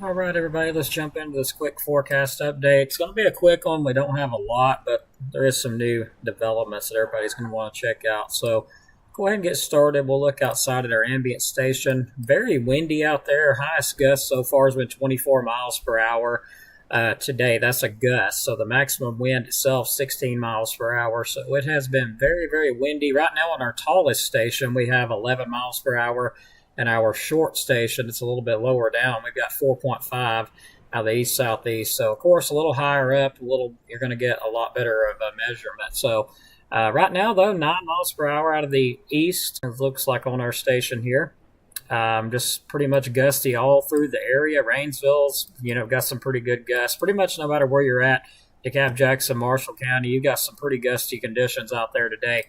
All right, everybody, let's jump into this quick forecast update. It's going to be a quick one. We don't have a lot, but there is some new developments that everybody's going to want to check out. So go ahead and get started. We'll look outside at our ambient station. Very windy out there. Highest gust so far has been 24 miles per hour today. That's a gust. So the maximum wind itself, 16 miles per hour. So it has been very, very windy. Right now on our tallest station, we have 11 miles per hour. And our short station, it's a little bit lower down. We've got 4.5 out of the east southeast. So of course, a little higher up, you're going to get a lot better of a measurement. So right now, though, 9 miles per hour out of the east. It looks like on our station here. Just pretty much gusty all through the area. Rainsville's, got some pretty good gusts. Pretty much no matter where you're at, DeKalb, Jackson, Marshall County, you got some pretty gusty conditions out there today.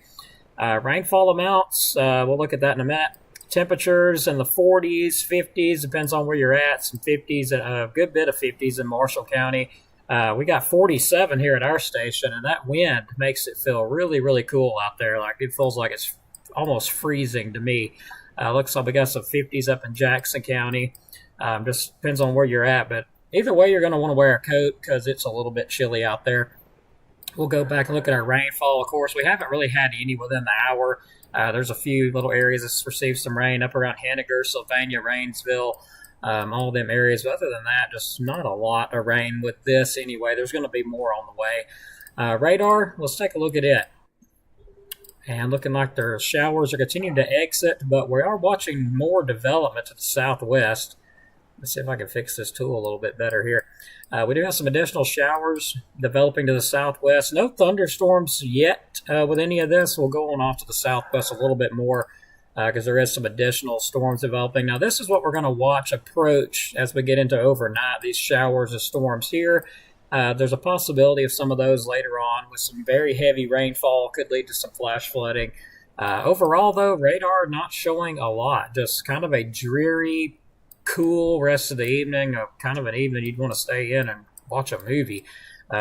Rainfall amounts, we'll look at that in a minute. Temperatures in the 40s, 50s, depends on where you're at. Some 50s, a good bit of 50s in Marshall County. We got 47 here at our station, and that wind makes it feel really, really cool out there. Like it feels like it's almost freezing to me. Looks like we got some 50s up in Jackson County. Just depends on where you're at, but either way, you're going to want to wear a coat because it's a little bit chilly out there. We'll go back and look at our rainfall. Of course, we haven't really had any within the hour. There's a few little areas that's received some rain up around Henniger, Sylvania, Rainsville, all of them areas. But other than that, just not a lot of rain with this anyway. There's going to be more on the way. Radar, let's take a look at it. And looking like their showers are continuing to exit, but we are watching more development to the southwest. Let's see if I can fix this tool a little bit better here. We do have some additional showers developing to the southwest. No thunderstorms yet with any of this. We'll go on off to the southwest a little bit more because there is some additional storms developing. Now, this is what we're going to watch approach as we get into overnight, these showers of storms here. There's a possibility of some of those later on with some very heavy rainfall could lead to some flash flooding. Overall, though, radar not showing a lot. Just kind of a dreary, cool rest of the evening, kind of an evening you'd want to stay in and watch a movie.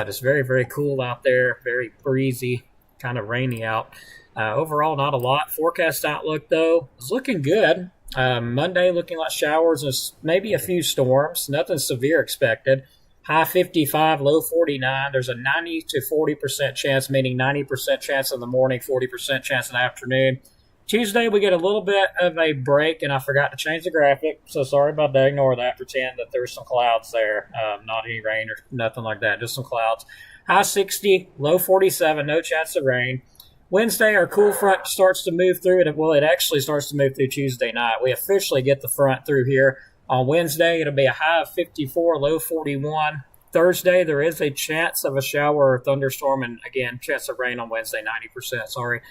Just very, very cool out there, very breezy, kind of rainy out. Overall, not a lot. Forecast outlook, though, is looking good. Monday looking like showers and maybe a few storms. Nothing severe expected. High 55, low 49. There's a 90 to 40% chance, meaning 90% chance in the morning, 40% chance in the afternoon. Tuesday, we get a little bit of a break, and I forgot to change the graphic, so sorry about that. Ignore that. Pretend that there's some clouds there. Not any rain or nothing like that, just some clouds. High 60, low 47, no chance of rain. Wednesday, our cool front starts to move through, and it actually starts to move through Tuesday night. We officially get the front through here. On Wednesday, it'll be a high of 54, low 41. Thursday, there is a chance of a shower or thunderstorm, and again, chance of rain on Wednesday, 90%, sorry.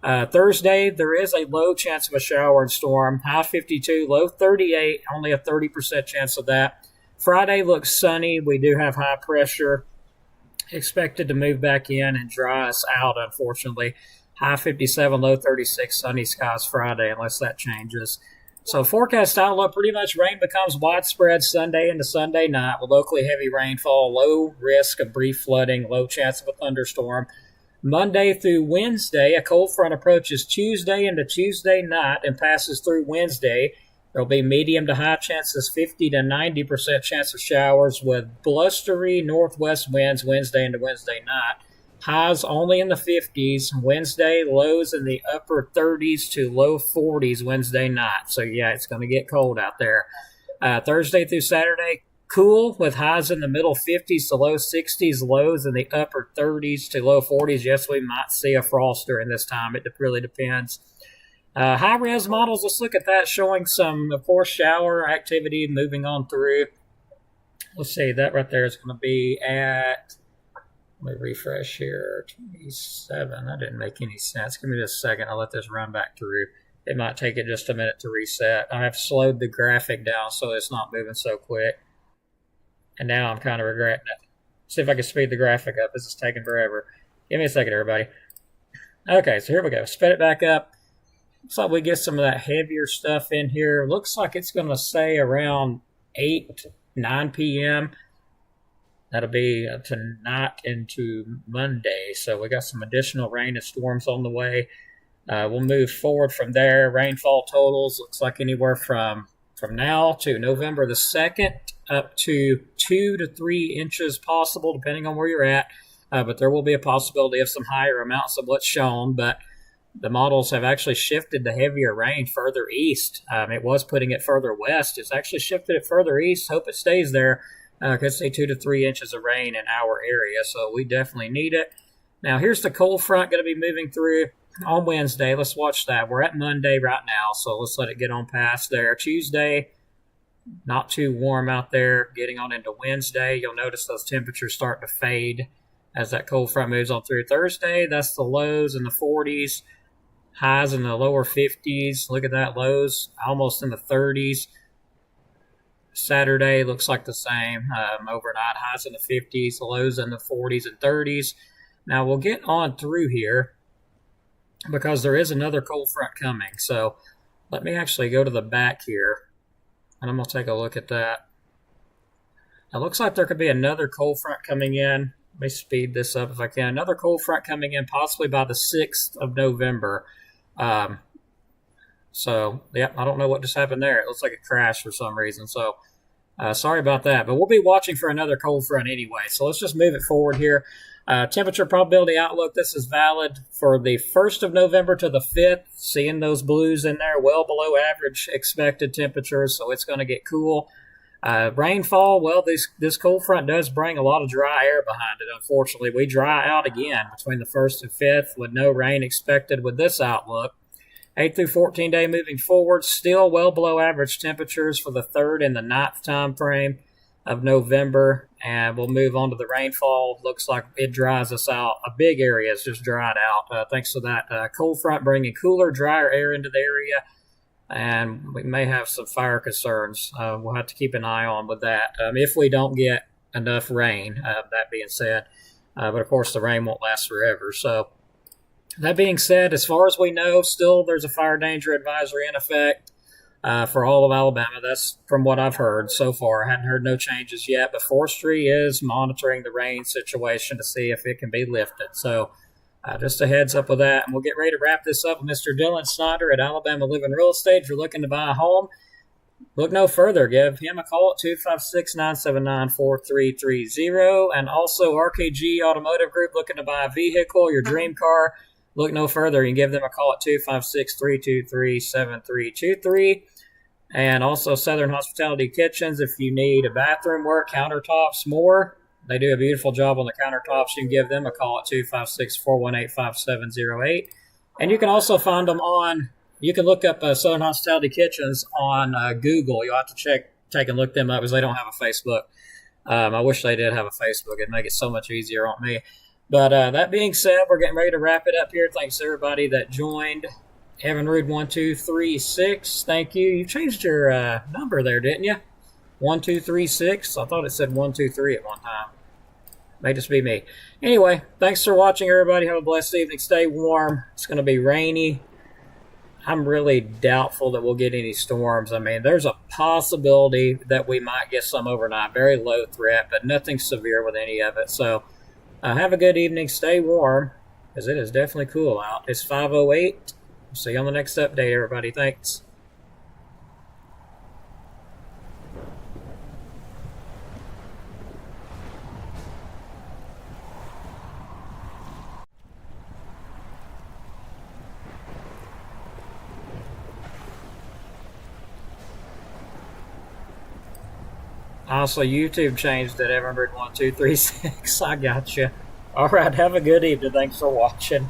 Thursday, there is a low chance of a shower and storm. High 52, low 38, only a 30% chance of that. Friday looks sunny. We do have high pressure expected to move back in and dry us out, unfortunately. High 57, low 36, sunny skies Friday, unless that changes. So forecast outlook, pretty much rain becomes widespread Sunday into Sunday night with locally heavy rainfall, low risk of brief flooding, low chance of a thunderstorm. Monday through Wednesday, a cold front approaches Tuesday into Tuesday night and passes through Wednesday. There will be medium to high chances, 50 to 90% chance of showers with blustery northwest winds Wednesday into Wednesday night. Highs only in the 50s. Wednesday, lows in the upper 30s to low 40s Wednesday night. So, yeah, it's going to get cold out there. Thursday through Saturday, cool with highs in the middle 50s to low 60s, lows in the upper 30s to low 40s. Yes, we might see a frost during this time. It really depends. High-res models, let's look at that, showing some, of course, shower activity moving on through. Let's see, that right there is going to be at, let me refresh here, 27. That didn't make any sense. Give me just a second. I'll let this run back through. It might take it just a minute to reset. I have slowed the graphic down so it's not moving so quick. And now I'm kind of regretting it. See if I can speed the graphic up. This is taking forever. Give me a second, everybody. Okay, so here we go. Sped it back up. Looks like we get some of that heavier stuff in here. Looks like it's going to say around 8, 9 p.m. That'll be tonight into Monday. So we got some additional rain and storms on the way. We'll move forward from there. Rainfall totals looks like anywhere from from now to November the 2nd, up to 2 to 3 inches possible, depending on where you're at. But there will be a possibility of some higher amounts of what's shown. But the models have actually shifted the heavier rain further east. It was putting it further west. It's actually shifted it further east. Hope it stays there. Could see 2 to 3 inches of rain in our area, so we definitely need it. Now, here's the cold front going to be moving through on Wednesday. Let's watch that. We're at Monday right now, so let's let it get on past there. Tuesday, not too warm out there. Getting on into Wednesday, you'll notice those temperatures start to fade as that cold front moves on through. Thursday, that's the lows in the 40s, highs in the lower 50s. Look at that, lows almost in the 30s. Saturday looks like the same. Overnight highs in the 50s, lows in the 40s and 30s. Now we'll get on through here because there is another cold front coming. So let me actually go to the back here, and I'm going to take a look at that. It looks like there could be another cold front coming in. Let me speed this up if I can. Another cold front coming in possibly by the 6th of November. So, yeah, I don't know what just happened there. It looks like it crashed for some reason. So, sorry about that. But we'll be watching for another cold front anyway. So, let's just move it forward here. Temperature probability outlook. This is valid for the 1st of November to the 5th. Seeing those blues in there, well below average expected temperatures. So, it's going to get cool. Rainfall, well, this cold front does bring a lot of dry air behind it. Unfortunately, we dry out again between the 1st and 5th with no rain expected with this outlook. 8 through 14 day moving forward, still well below average temperatures for the 3rd and the 9th time frame of November. And we'll move on to the rainfall. Looks like it dries us out. A big area is just dried out thanks to that cold front bringing cooler, drier air into the area. And we may have some fire concerns. We'll have to keep an eye on with that if we don't get enough rain, that being said. But, of course, the rain won't last forever. So, that being said, as far as we know, still there's a fire danger advisory in effect for all of Alabama. That's from what I've heard so far. I hadn't heard no changes yet, but forestry is monitoring the rain situation to see if it can be lifted. So just a heads up with that. And we'll get ready to wrap this up with Mr. Dylan Snyder at Alabama Living Real Estate. If you're looking to buy a home, look no further. Give him a call at 256-979-4330. And also RKG Automotive Group, looking to buy a vehicle, your dream car. Look no further. You can give them a call at 256-323-7323. And also Southern Hospitality Kitchens, if you need a bathroom work, countertops, more. They do a beautiful job on the countertops. You can give them a call at 256-418-5708. And you can also find them you can look up Southern Hospitality Kitchens on Google. You'll have to take and look them up because they don't have a Facebook. I wish they did have a Facebook. It'd make it so much easier on me. But that being said, we're getting ready to wrap it up here. Thanks to everybody that joined. Evan Rude 1236. Thank you. You changed your number there, didn't you? 1236. I thought it said 123 at one time. May just be me. Anyway, thanks for watching, everybody. Have a blessed evening. Stay warm. It's going to be rainy. I'm really doubtful that we'll get any storms. I mean, there's a possibility that we might get some overnight. Very low threat, but nothing severe with any of it. So, have a good evening. Stay warm, because it is definitely cool out. It's 5:08. See you on the next update, everybody. Thanks. Honestly, YouTube changed it. Evan Rude 1236. I got you. All right. Have a good evening. Thanks for watching.